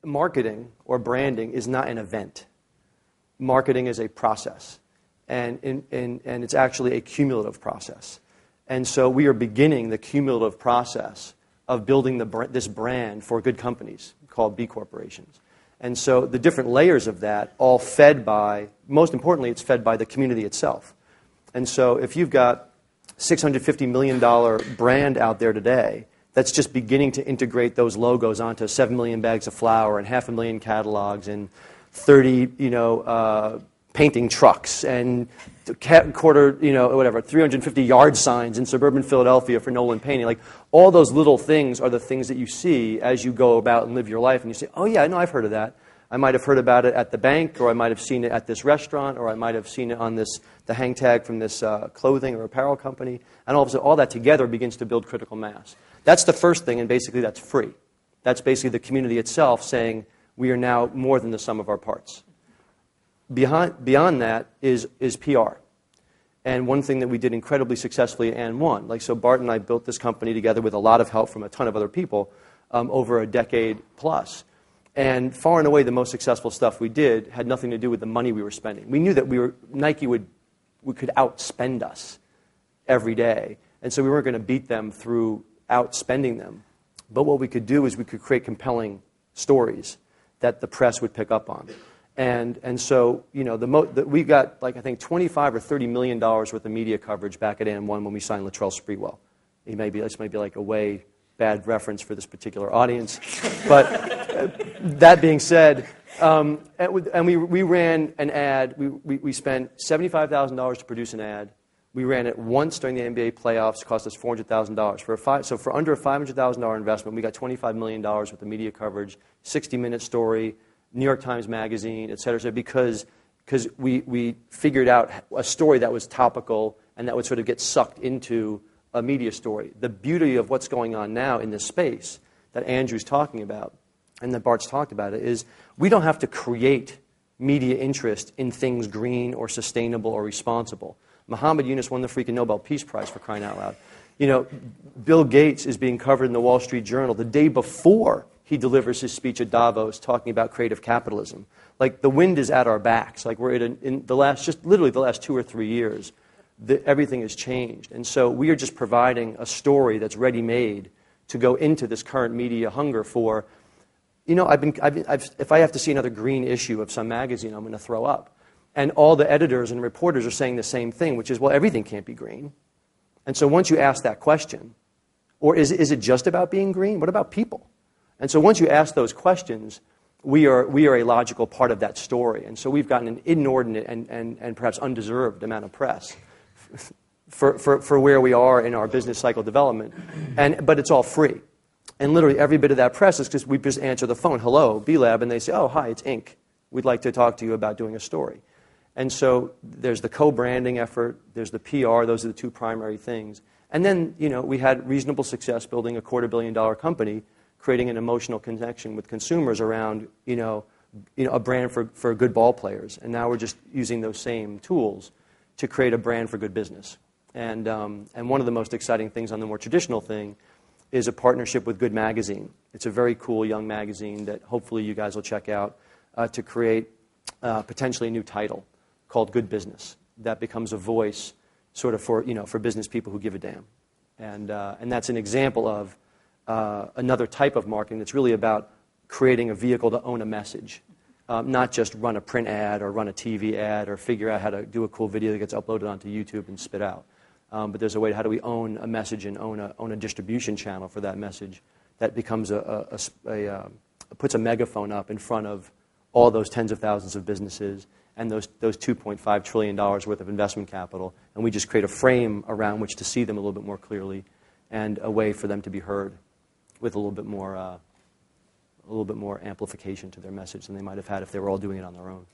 marketing or branding is not an event. Marketing is a process, and it's actually a cumulative process. And so we are beginning the cumulative process of building this brand for good companies called B corporations. And so the different layers of that, all fed by, most importantly, it's fed by the community itself. And so if you've got $650 million brand out there today that's just beginning to integrate those logos onto 7 million bags of flour and 500,000 catalogs and 30, painting trucks and quarter, 350 yard signs in suburban Philadelphia for Nolan Painting. Like, all those little things are the things that you see as you go about and live your life. And you say, oh, yeah, I know, I've heard of that. I might have heard about it at the bank, or I might have seen it at this restaurant, or I might have seen it on the hang tag from this clothing or apparel company. And all of a sudden, all that together begins to build critical mass. That's the first thing, and basically that's free. That's basically the community itself saying, we are now more than the sum of our parts. Beyond that is PR. And one thing that we did incredibly successfully and won. So Bart and I built this company together with a lot of help from a ton of other people over a decade plus. And far and away, the most successful stuff we did had nothing to do with the money we were spending. We knew that Nike could outspend us every day. And so we weren't going to beat them through outspending them. But what we could do is we could create compelling stories that the press would pick up on. And so, we got, I think, $25 or $30 million worth of media coverage back at AM1 when we signed Latrell Sprewell. This might be like a way bad reference for this particular audience. But that being said, and we ran an ad. We spent $75,000 to produce an ad. We ran it once during the NBA playoffs. It cost us $400,000. So for under a $500,000 investment, we got $25 million worth of media coverage, 60-minute story, New York Times Magazine, et cetera, because we figured out a story that was topical and that would sort of get sucked into a media story. The beauty of what's going on now in this space that Andrew's talking about and that Bart's talked about it is we don't have to create media interest in things green or sustainable or responsible. Muhammad Yunus won the freaking Nobel Peace Prize, for crying out loud. Bill Gates is being covered in the Wall Street Journal the day before he delivers his speech at Davos talking about creative capitalism. The wind is at our backs. We're in the last 2 or 3 years, everything has changed. And so we are just providing a story that's ready-made to go into this current media hunger for, if I have to see another green issue of some magazine, I'm going to throw up. And all the editors and reporters are saying the same thing, which is, well, everything can't be green. And so once you ask that question, or is it just about being green? What about people? And so once you ask those questions, we are a logical part of that story. And so we've gotten an inordinate and perhaps undeserved amount of press for where we are in our business cycle development. But it's all free. And literally every bit of that press is because we just answer the phone, hello, B-Lab, and they say, oh, hi, it's Inc. We'd like to talk to you about doing a story. And so there's the co-branding effort, there's the PR, those are the two primary things. And then, we had reasonable success building a $250 million company, creating an emotional connection with consumers around, a brand for good ball players. And now we're just using those same tools to create a brand for good business. And one of the most exciting things on the more traditional thing is a partnership with Good Magazine. It's a very cool young magazine that hopefully you guys will check out to create potentially a new title called Good Business that becomes a voice sort of for business people who give a damn. And that's an example of another type of marketing that's really about creating a vehicle to own a message, not just run a print ad or run a TV ad or figure out how to do a cool video that gets uploaded onto YouTube and spit out. But there's a way, how do we own a message and own a distribution channel for that message that becomes puts a megaphone up in front of all those tens of thousands of businesses and those $2.5 trillion worth of investment capital, and we just create a frame around which to see them a little bit more clearly and a way for them to be heard with a little bit more amplification to their message than they might have had if they were all doing it on their own.